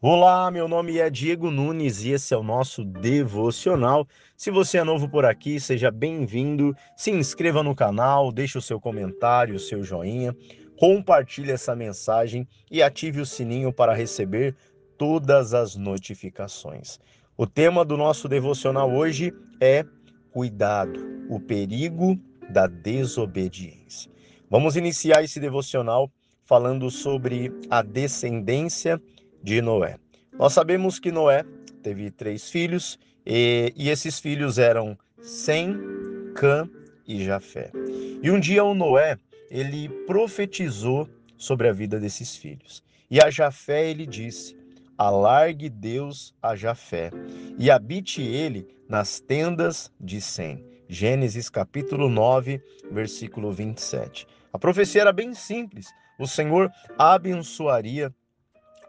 Olá, meu nome é Diego Nunes e esse é o nosso devocional. Se você é novo por aqui, seja bem-vindo. Se inscreva no canal, deixe o seu comentário, o seu joinha, compartilhe essa mensagem e ative o sininho para receber todas as notificações. O tema do nosso devocional hoje é cuidado, o perigo da desobediência. Vamos iniciar esse devocional falando sobre a descendência de Noé. Nós sabemos que Noé teve 3 filhos e esses filhos eram Sem, Cã e Jafé. E um dia o Noé, ele profetizou sobre a vida desses filhos. E a Jafé ele disse: alargue Deus a Jafé e habite ele nas tendas de Sem. Gênesis capítulo 9, versículo 27. A profecia era bem simples. O Senhor abençoaria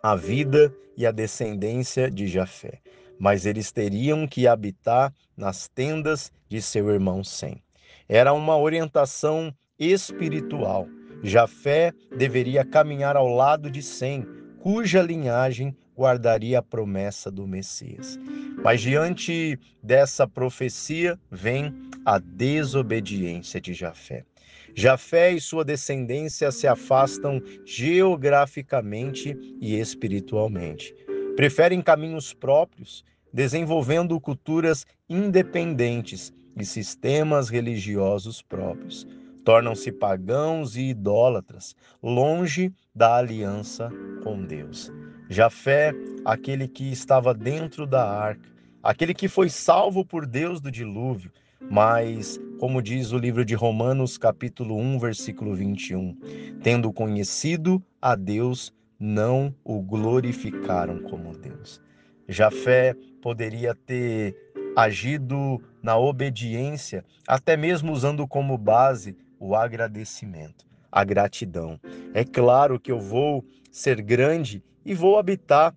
a vida e a descendência de Jafé, mas eles teriam que habitar nas tendas de seu irmão Sem. Era uma orientação espiritual. Jafé deveria caminhar ao lado de Sem, cuja linhagem guardaria a promessa do Messias. Mas diante dessa profecia vem a desobediência de Jafé. Jafé e sua descendência se afastam geograficamente e espiritualmente. Preferem caminhos próprios, desenvolvendo culturas independentes e sistemas religiosos próprios. Tornam-se pagãos e idólatras, longe da aliança com Deus. Jafé, aquele que estava dentro da arca, aquele que foi salvo por Deus do dilúvio, mas, como diz o livro de Romanos, capítulo 1, versículo 21, tendo conhecido a Deus, não o glorificaram como Deus. Jafé poderia ter agido na obediência, até mesmo usando como base o agradecimento, a gratidão. É claro que eu vou ser grande e vou habitar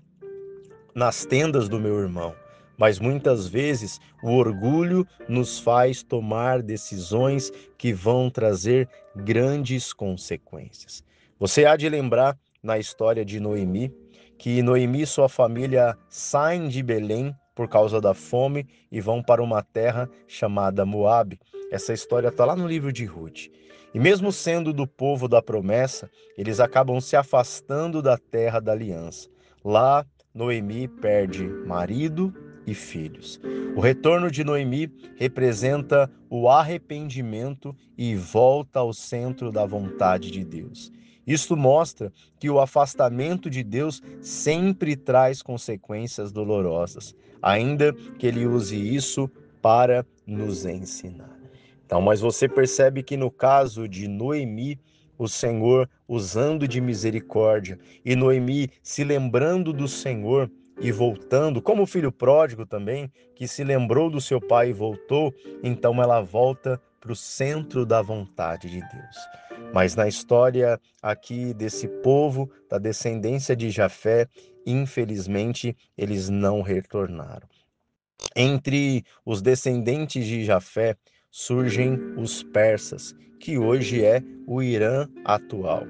nas tendas do meu irmão. Mas muitas vezes o orgulho nos faz tomar decisões que vão trazer grandes consequências. Você há de lembrar na história de Noemi, que Noemi e sua família saem de Belém por causa da fome e vão para uma terra chamada Moabe. Essa história está lá no livro de Ruth. E mesmo sendo do povo da promessa, eles acabam se afastando da terra da aliança. Lá Noemi perde marido e filhos. O retorno de Noemi representa o arrependimento e volta ao centro da vontade de Deus. Isto mostra que o afastamento de Deus sempre traz consequências dolorosas, ainda que ele use isso para nos ensinar. Então, mas você percebe que no caso de Noemi, o Senhor usando de misericórdia e Noemi se lembrando do Senhor e voltando, como o filho pródigo também, que se lembrou do seu pai e voltou, então ela volta para o centro da vontade de Deus. Mas na história aqui desse povo, da descendência de Jafé, infelizmente eles não retornaram. Entre os descendentes de Jafé surgem os persas, que hoje é o Irã atual.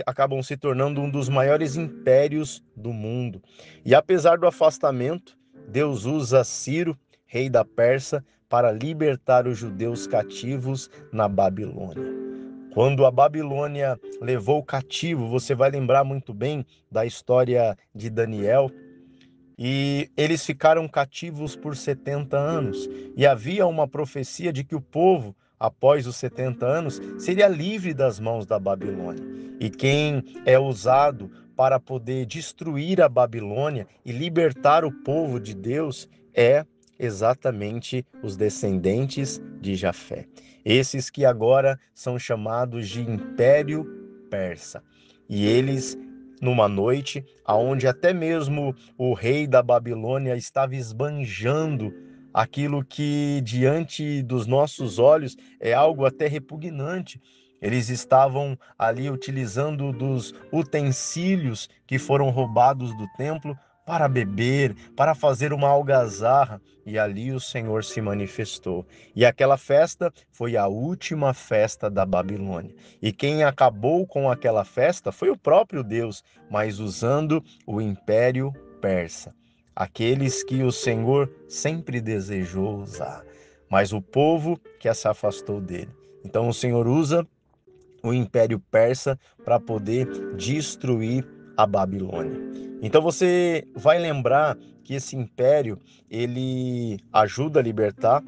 Acabam se tornando um dos maiores impérios do mundo. E apesar do afastamento, Deus usa Ciro, rei da Pérsia, para libertar os judeus cativos na Babilônia. Quando a Babilônia levou cativo, você vai lembrar muito bem da história de Daniel, e eles ficaram cativos por 70 anos. E havia uma profecia de que o povo, após os 70 anos, seria livre das mãos da Babilônia. E quem é usado para poder destruir a Babilônia e libertar o povo de Deus é exatamente os descendentes de Jafé. Esses que agora são chamados de Império Persa. E eles, numa noite, aonde até mesmo o rei da Babilônia estava esbanjando aquilo que diante dos nossos olhos é algo até repugnante. Eles estavam ali utilizando dos utensílios que foram roubados do templo para beber, para fazer uma algazarra, e ali o Senhor se manifestou. E aquela festa foi a última festa da Babilônia. E quem acabou com aquela festa foi o próprio Deus, mas usando o Império Persa. Aqueles que o Senhor sempre desejou usar, mas o povo que se afastou dele. Então o Senhor usa o Império Persa para poder destruir a Babilônia. Então você vai lembrar que esse império ele ajuda a libertar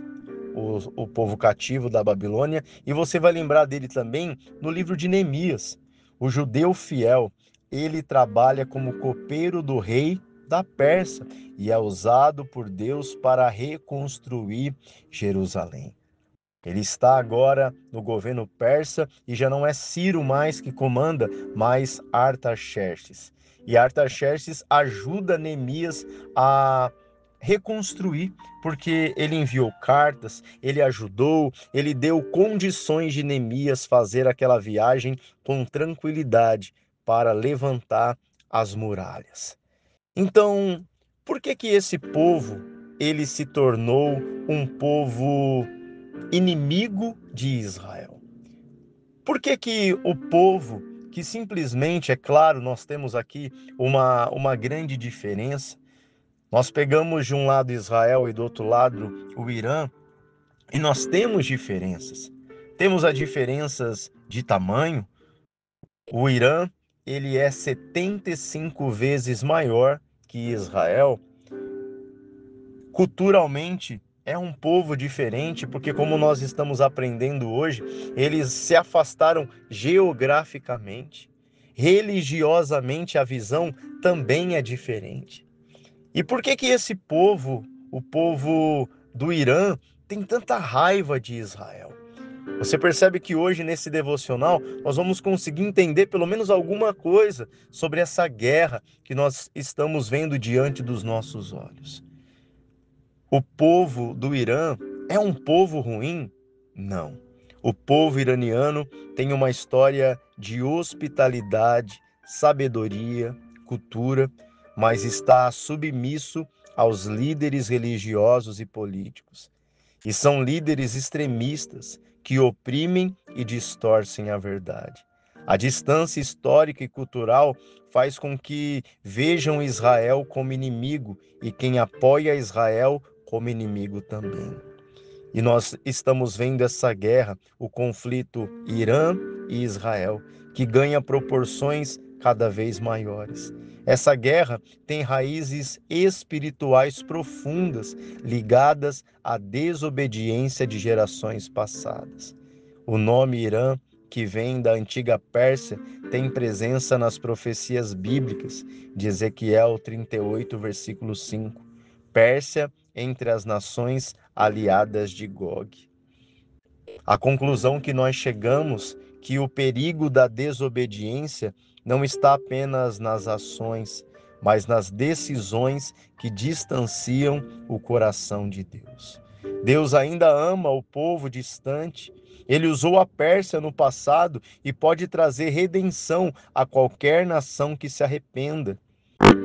o povo cativo da Babilônia, e você vai lembrar dele também no livro de Neemias. O judeu fiel, ele trabalha como copeiro do rei da Pérsia e é usado por Deus para reconstruir Jerusalém. Ele está agora no governo persa e já não é Ciro mais que comanda, mas Artaxerxes. E Artaxerxes ajuda Neemias a reconstruir, porque ele enviou cartas, ele ajudou, ele deu condições de Neemias fazer aquela viagem com tranquilidade para levantar as muralhas. Então, por que que esse povo ele se tornou um povo inimigo de Israel? Por que que o povo que simplesmente, é claro, nós temos aqui uma grande diferença. Nós pegamos de um lado Israel e do outro lado o Irã, e nós temos diferenças. Temos as diferenças de tamanho. O Irã, ele é 75 vezes maior que Israel. Culturalmente, é um povo diferente, porque como nós estamos aprendendo hoje, eles se afastaram geograficamente. Religiosamente, a visão também é diferente. E por que que esse povo, o povo do Irã, tem tanta raiva de Israel? Você percebe que hoje, nesse devocional, nós vamos conseguir entender pelo menos alguma coisa sobre essa guerra que nós estamos vendo diante dos nossos olhos. O povo do Irã é um povo ruim? Não. O povo iraniano tem uma história de hospitalidade, sabedoria, cultura, mas está submisso aos líderes religiosos e políticos. E são líderes extremistas que oprimem e distorcem a verdade. A distância histórica e cultural faz com que vejam Israel como inimigo e quem apoia Israel como inimigo também. E nós estamos vendo essa guerra, o conflito Irã e Israel, que ganha proporções cada vez maiores. Essa guerra tem raízes espirituais profundas, ligadas à desobediência de gerações passadas. O nome Irã, que vem da antiga Pérsia, tem presença nas profecias bíblicas de Ezequiel 38, versículo 5. Pérsia entre as nações aliadas de Gog. A conclusão que nós chegamos que o perigo da desobediência não está apenas nas ações, mas nas decisões que distanciam o coração de Deus. Deus ainda ama o povo distante. Ele usou a Pérsia no passado e pode trazer redenção a qualquer nação que se arrependa.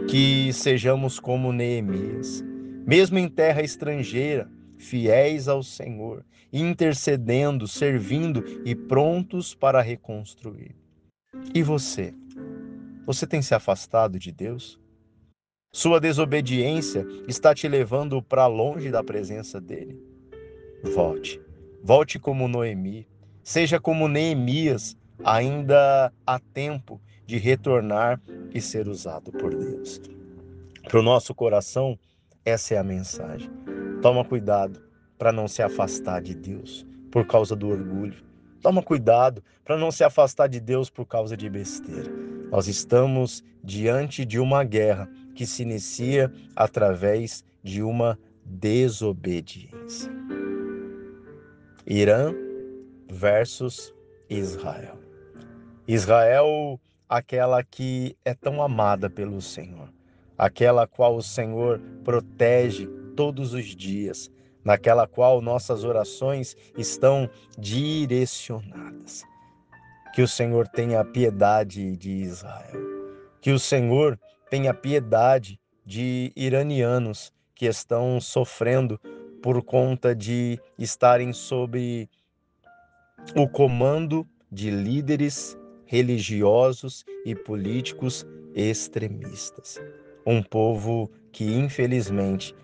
Que sejamos como Neemias, mesmo em terra estrangeira, fiéis ao Senhor, intercedendo, servindo e prontos para reconstruir. E você? Você tem se afastado de Deus? Sua desobediência está te levando para longe da presença dele? Volte. Volte como Noemi. Seja como Neemias. Ainda há tempo de retornar e ser usado por Deus. Para o nosso coração, essa é a mensagem. Toma cuidado para não se afastar de Deus por causa do orgulho. Toma cuidado para não se afastar de Deus por causa de besteira. Nós estamos diante de uma guerra que se inicia através de uma desobediência. Irã versus Israel. Israel, aquela que é tão amada pelo Senhor, aquela qual o Senhor protege todos os dias, naquela qual nossas orações estão direcionadas. Que o Senhor tenha piedade de Israel, que o Senhor tenha piedade de iranianos que estão sofrendo por conta de estarem sob o comando de líderes religiosos e políticos extremistas. Um povo que, infelizmente,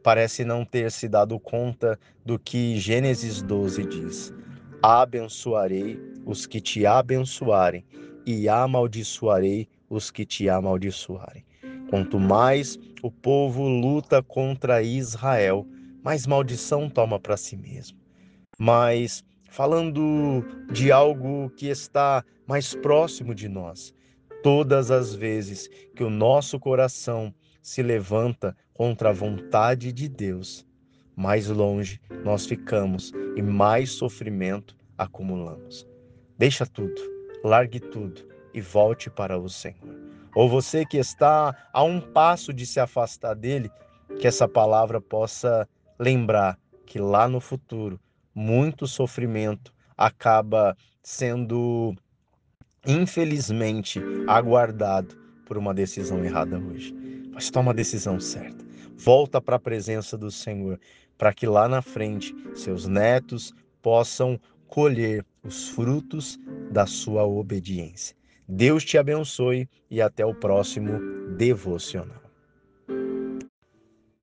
parece não ter se dado conta do que Gênesis 12 diz: abençoarei os que te abençoarem e amaldiçoarei os que te amaldiçoarem. Quanto mais o povo luta contra Israel, mais maldição toma para si mesmo. Mas falando de algo que está mais próximo de nós, todas as vezes que o nosso coração se levanta contra a vontade de Deus, mais longe nós ficamos e mais sofrimento acumulamos. Deixa tudo, largue tudo e volte para o Senhor. Ou você que está a um passo de se afastar dele, que essa palavra possa lembrar que lá no futuro muito sofrimento acaba sendo, infelizmente, aguardado por uma decisão errada hoje. Mas toma a decisão certa. Volta para a presença do Senhor, para que lá na frente seus netos possam colher os frutos da sua obediência. Deus te abençoe e até o próximo devocional.